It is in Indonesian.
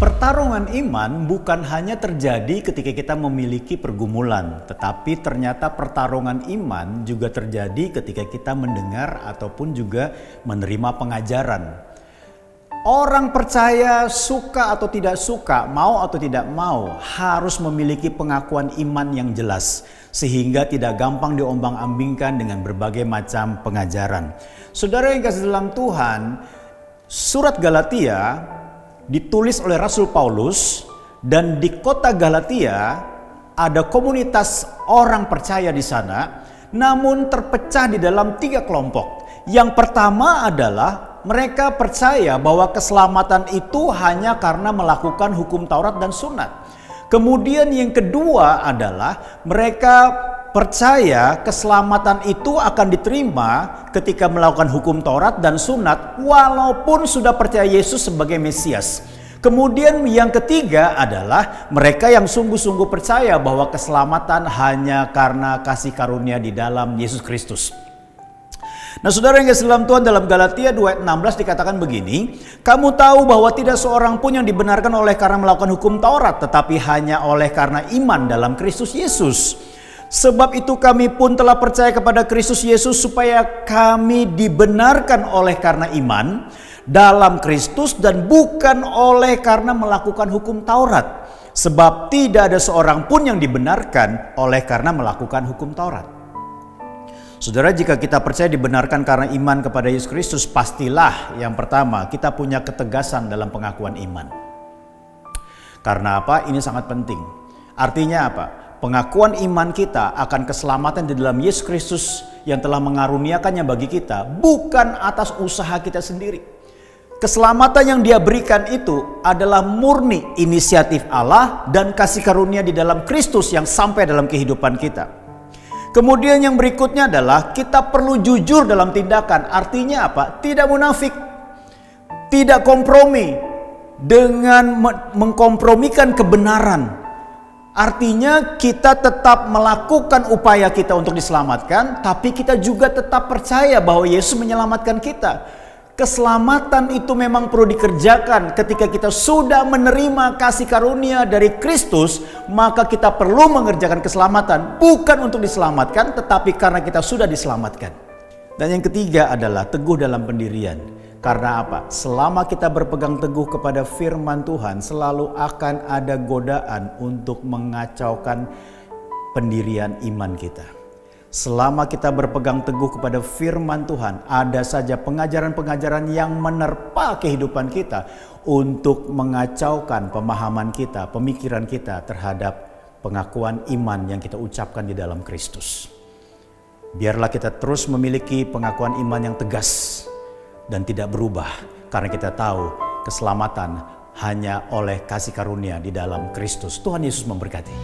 Pertarungan iman bukan hanya terjadi ketika kita memiliki pergumulan, tetapi ternyata pertarungan iman juga terjadi ketika kita mendengar ataupun juga menerima pengajaran. Orang percaya, suka atau tidak suka, mau atau tidak mau, harus memiliki pengakuan iman yang jelas, sehingga tidak gampang diombang-ambingkan dengan berbagai macam pengajaran. Saudara yang kasih dalam Tuhan, surat Galatia ditulis oleh Rasul Paulus, dan di kota Galatia ada komunitas orang percaya di sana, namun terpecah di dalam 3 kelompok. Yang pertama adalah mereka percaya bahwa keselamatan itu hanya karena melakukan hukum Taurat dan Sunat. Kemudian yang kedua adalah mereka percaya keselamatan itu akan diterima ketika melakukan hukum Taurat dan Sunat walaupun sudah percaya Yesus sebagai Mesias. Kemudian yang ketiga adalah mereka yang sungguh-sungguh percaya bahwa keselamatan hanya karena kasih karunia di dalam Yesus Kristus. Nah, saudara yang kasih dalam Tuhan, dalam Galatia 2 ayat 16 dikatakan begini, kamu tahu bahwa tidak seorang pun yang dibenarkan oleh karena melakukan hukum Taurat, tetapi hanya oleh karena iman dalam Kristus Yesus. Sebab itu kami pun telah percaya kepada Kristus Yesus supaya kami dibenarkan oleh karena iman dalam Kristus dan bukan oleh karena melakukan hukum Taurat. Sebab tidak ada seorang pun yang dibenarkan oleh karena melakukan hukum Taurat. Saudara, jika kita percaya dibenarkan karena iman kepada Yesus Kristus, pastilah yang pertama kita punya ketegasan dalam pengakuan iman. Karena apa? Ini sangat penting. Artinya apa? Pengakuan iman kita akan keselamatan di dalam Yesus Kristus yang telah mengaruniakannya bagi kita, bukan atas usaha kita sendiri. Keselamatan yang Dia berikan itu adalah murni inisiatif Allah dan kasih karunia di dalam Kristus yang sampai dalam kehidupan kita. Kemudian yang berikutnya adalah kita perlu jujur dalam tindakan. Artinya apa? Tidak munafik, tidak kompromi dengan mengkompromikan kebenaran. Artinya kita tetap melakukan upaya kita untuk diselamatkan, tapi kita juga tetap percaya bahwa Yesus menyelamatkan kita. Keselamatan itu memang perlu dikerjakan ketika kita sudah menerima kasih karunia dari Kristus, maka kita perlu mengerjakan keselamatan bukan untuk diselamatkan, tetapi karena kita sudah diselamatkan. Dan yang ketiga adalah teguh dalam pendirian. Karena apa? Selama kita berpegang teguh kepada firman Tuhan, selalu akan ada godaan untuk mengacaukan pendirian iman kita. Selama kita berpegang teguh kepada firman Tuhan, ada saja pengajaran-pengajaran yang menerpa kehidupan kita untuk mengacaukan pemahaman kita, pemikiran kita terhadap pengakuan iman yang kita ucapkan di dalam Kristus. Biarlah kita terus memiliki pengakuan iman yang tegas dan tidak berubah, karena kita tahu keselamatan hanya oleh kasih karunia di dalam Kristus. Tuhan Yesus memberkati.